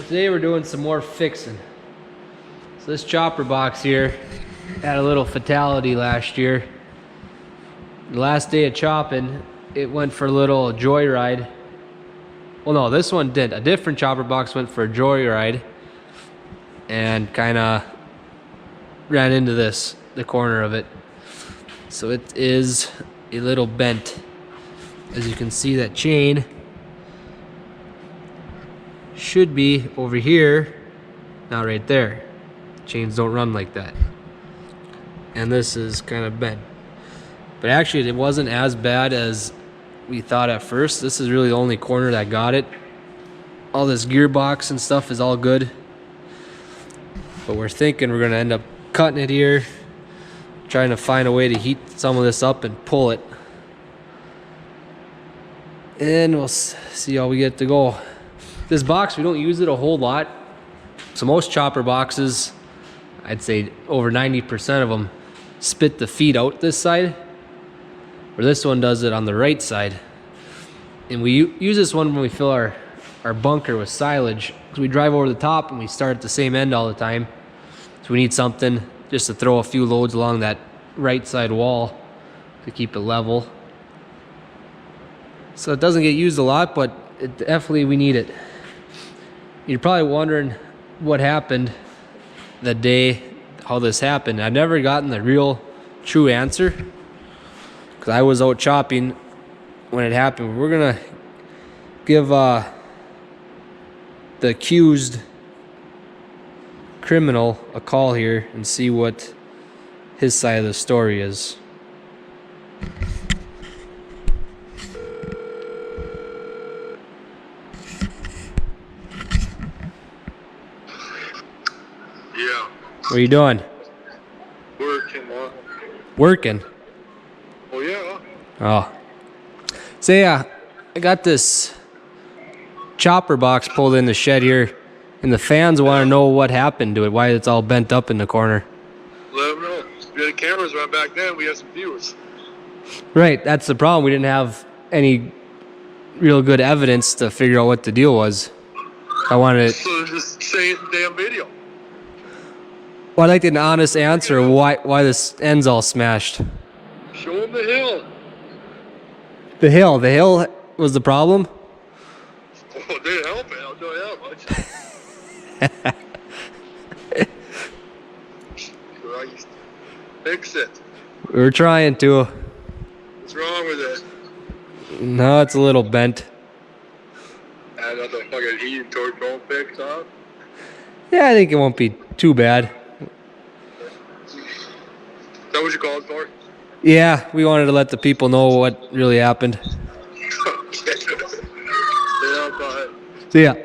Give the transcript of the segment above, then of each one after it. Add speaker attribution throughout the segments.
Speaker 1: today we're doing some more fixing. So this chopper box here had a little fatality last year. The last day of chopping, it went for a little joyride. Well, no, this one did. A different chopper box went for a joyride and kind of ran into the corner of it. So it is a little bent. As you can see, that chain should be over here, not right there. Chains don't run like that. And this is kind of bent. But actually, it wasn't as bad as we thought at first. This is really the only corner that got it. All this gearbox and stuff is all good. But we're thinking we're gonna end up cutting it here, trying to find a way to heat some of this up and pull it. And we'll see how we get to go. This box, we don't use it a whole lot. So most chopper boxes, I'd say over 90% of them spit the feed out this side, where this one does it on the right side. And we use this one when we fill our bunker with silage. So we drive over the top and we start at the same end all the time. So we need something just to throw a few loads along that right side wall to keep it level. So it doesn't get used a lot, but definitely we need it. You're probably wondering what happened the day how this happened. I've never gotten the real true answer because I was out chopping when it happened. We're gonna give the accused criminal a call here and see what his side of the story is.
Speaker 2: Yeah.
Speaker 1: What are you doing?
Speaker 2: Working, huh?
Speaker 1: Working?
Speaker 2: Oh, yeah.
Speaker 1: Oh. Say, I got this chopper box pulled in the shed here, and the fans want to know what happened to it, why it's all bent up in the corner.
Speaker 2: Let them know. We had cameras right back then. We had some viewers.
Speaker 1: Right, that's the problem. We didn't have any real good evidence to figure out what the deal was. I wanted to...
Speaker 2: So just say it in the damn video.
Speaker 1: Well, I'd like an honest answer why this end's all smashed.
Speaker 2: Show them the hill.
Speaker 1: The hill was the problem?
Speaker 2: Oh, it didn't help it. I'll tell you that much. Christ. Fix it.
Speaker 1: We were trying to.
Speaker 2: What's wrong with it?
Speaker 1: No, it's a little bent.
Speaker 2: I got the fucking heating torch all fixed up.
Speaker 1: Yeah, I think it won't be too bad.
Speaker 2: Is that what you called for?
Speaker 1: Yeah, we wanted to let the people know what really happened.
Speaker 2: Okay. Yeah, bye.
Speaker 1: See ya.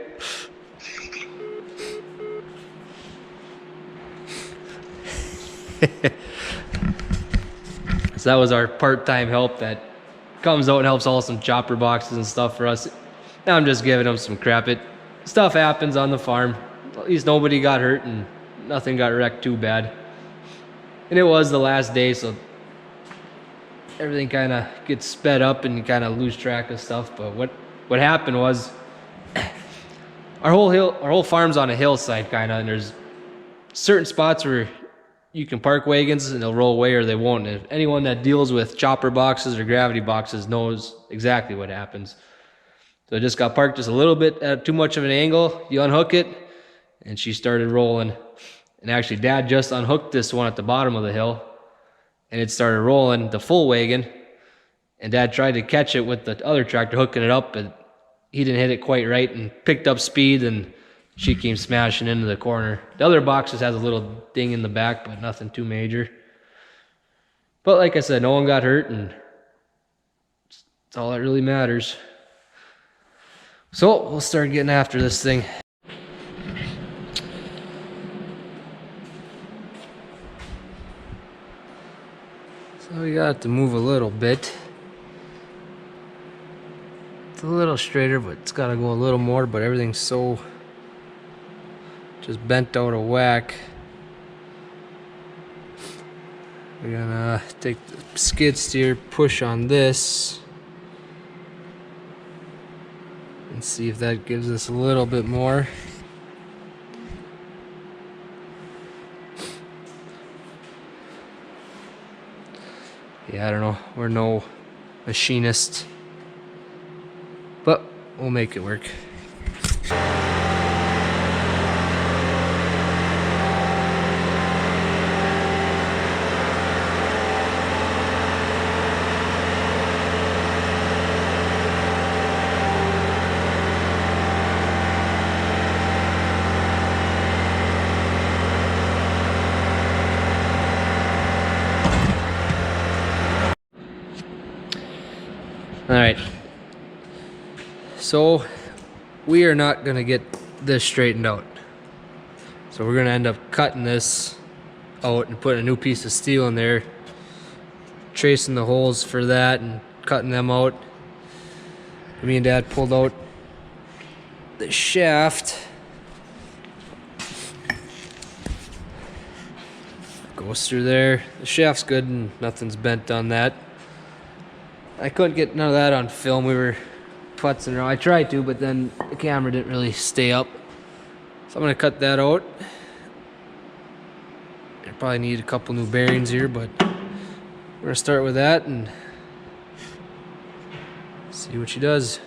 Speaker 1: So that was our part-time help that comes out and helps haul some chopper boxes and stuff for us. Now I'm just giving them some crap. Stuff happens on the farm. At least nobody got hurt and nothing got wrecked too bad. And it was the last day, so everything kind of gets sped up and you kind of lose track of stuff. But what happened was our whole farm's on a hillside kind of, and there's certain spots where you can park wagons and they'll roll away or they won't. And anyone that deals with chopper boxes or gravity boxes knows exactly what happens. So it just got parked just a little bit at too much of an angle. You unhook it and she started rolling. And actually Dad just unhooked this one at the bottom of the hill and it started rolling the full wagon. And Dad tried to catch it with the other tractor hooking it up, but he didn't hit it quite right and picked up speed and she came smashing into the corner. The other box just has a little ding in the back, but nothing too major. But like I said, no one got hurt, and it's all that really matters. So we'll start getting after this thing. So we got it to move a little bit. It's a little straighter, but it's got to go a little more, but everything's so just bent out of whack. We're gonna take the skid steer, push on this, and see if that gives us a little bit more. Yeah, I don't know. We're no machinists, but we'll make it work. All right. So we are not gonna get this straightened out. So we're gonna end up cutting this out and putting a new piece of steel in there, tracing the holes for that and cutting them out. Me and Dad pulled out the shaft. Goes through there. The shaft's good and nothing's bent on that. I couldn't get none of that on film. We were putzing around. I tried to, but then the camera didn't really stay up. So I'm gonna cut that out. I probably need a couple new bearings here, but we're gonna start with that and see what she does.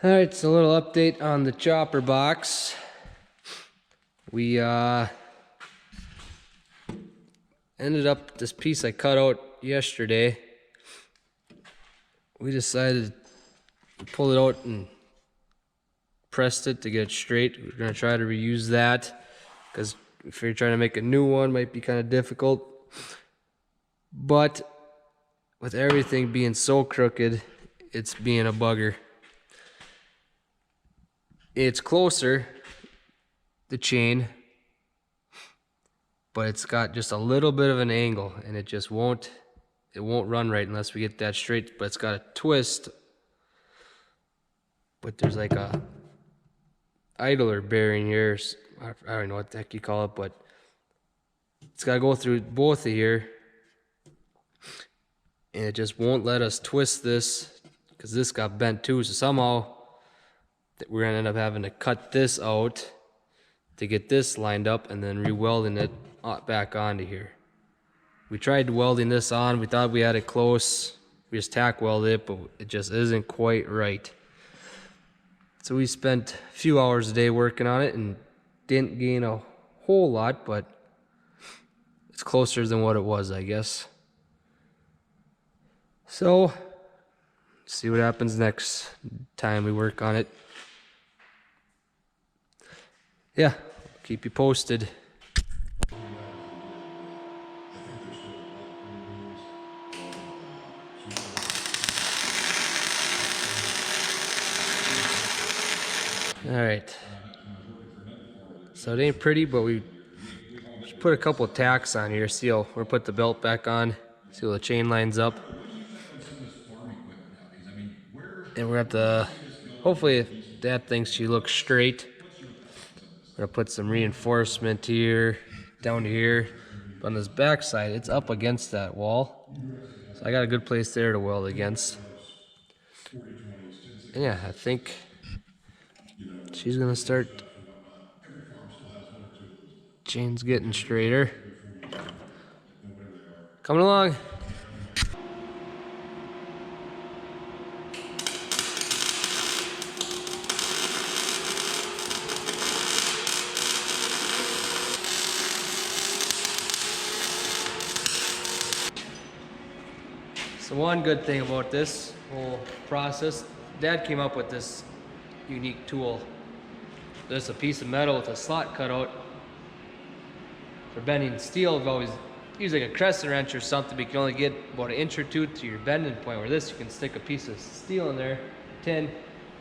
Speaker 1: Alright, so a little update on the chopper box. We ended up, this piece I cut out yesterday, we decided to pull it out and pressed it to get it straight. We're going to try to reuse that because if you're trying to make a new one, it might be kind of difficult. But with everything being so crooked, it's being a bugger. It's closer, the chain, but it's got just a little bit of an angle and it just won't run right unless we get that straight. But it's got a twist, but there's like a idler bearing here. I don't know what the heck you call it, but it's got to go through both of here and it just won't let us twist this because this got bent too. So somehow we're gonna end up having to cut this out to get this lined up and then re-welding it back onto here. We tried welding this on. We thought we had it close. We just tack welded it, but it just isn't quite right. So we spent a few hours a day working on it and didn't gain a whole lot, but it's closer than what it was, I guess. So, see what happens next time we work on it. Yeah, keep you posted. All right. So it ain't pretty, but we just put a couple of tacks on here. See how we'll put the belt back on. See how the chain lines up. And we're at the, hopefully if Dad thinks she looks straight, we're gonna put some reinforcement here, down to here. But on this back side, it's up against that wall. So I got a good place there to weld against. And yeah, I think she's gonna start, chain's getting straighter. Coming along. So one good thing about this whole process, Dad came up with this unique tool. There's a piece of metal with a slot cut out for bending steel. We've always used like a crescent wrench or something, but you can only get about an inch or two to your bending point. Where this, you can stick a piece of steel in there, tin,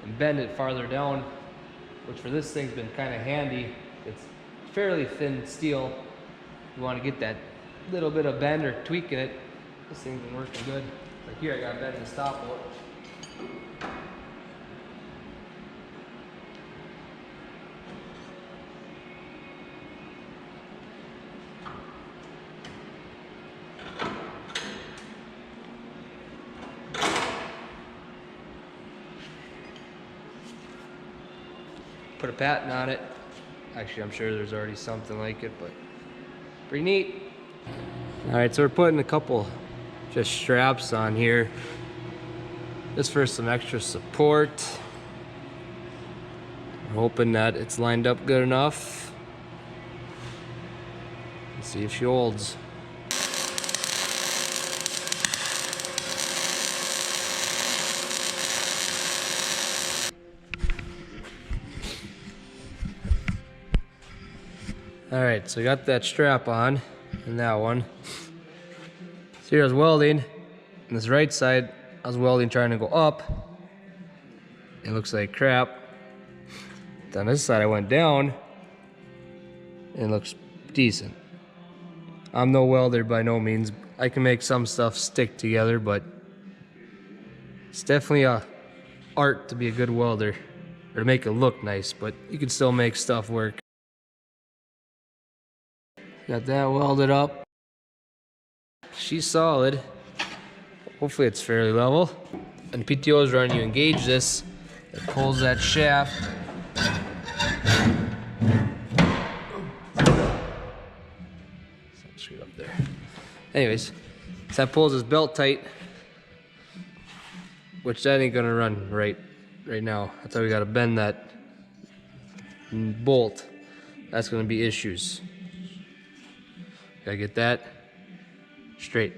Speaker 1: and bend it farther down, which for this thing's been kind of handy. It's fairly thin steel, You want to get that little bit of bend or tweak in it. This thing's been working good. Like here, I got bend and stop out. Put a patent on it. Actually, I'm sure there's already something like it, but pretty neat. All right, so we're putting a couple just straps on here just for some extra support. I'm hoping that it's lined up good enough. Let's see if she holds. All right, so I got that strap on and that one. So here I was welding, on this right side, I was welding trying to go up. It looks like crap. On this side I went down, and it looks decent. I'm no welder by no means. I can make some stuff stick together, but it's definitely a art to be a good welder, or to make it look nice, but you can still make stuff work. Got that welded up. She's solid. Hopefully it's fairly level. And PTO's run, you engage this, it pulls that shaft. Straight up there. Anyways, so that pulls this belt tight, which that ain't gonna run right now. That's why we gotta bend that bolt. That's gonna be issues. Gotta get that straight.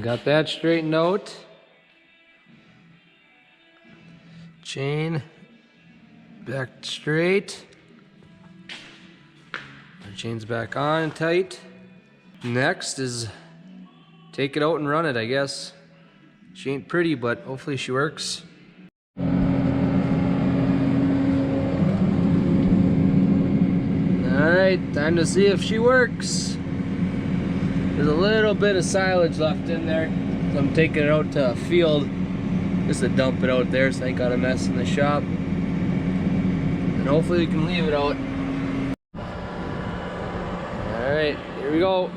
Speaker 1: Got that straightened out. Chain back straight. Our chain's back on and tight. Next is take it out and run it, I guess. She ain't pretty, but hopefully she works. Alright, time to see if she works. There's a little bit of silage left in there, so I'm taking it out to a field just to dump it out there so I ain't got a mess in the shop. And hopefully we can leave it out. Alright, here we go.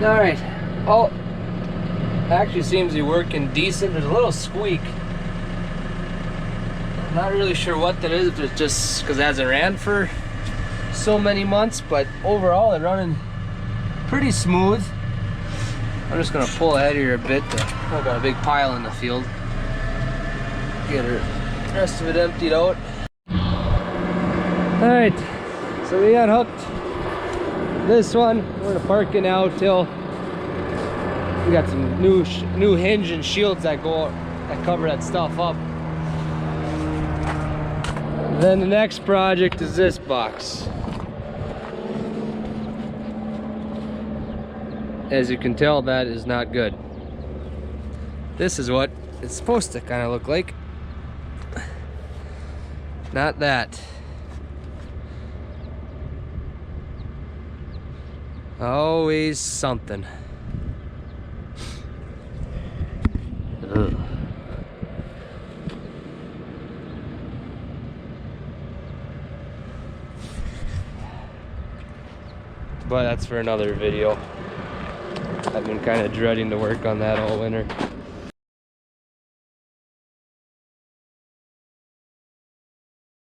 Speaker 1: Alright, oh, actually seems to be working decent. There's a little squeak. I'm not really sure what that is, if it's just because it hasn't ran for so many months, but overall it's running pretty smooth. I'm just gonna pull ahead here a bit. I've got a big pile in the field. Get the rest of it emptied out. Alright, so we got hooked. This one, we're gonna park it now till we got some new hinge and shields that cover that stuff up. Then the next project is this box. As you can tell, that is not good. This is what it's supposed to kind of look like. Not that. Always something. Ugh. But that's for another video. I've been kind of dreading to work on that all winter.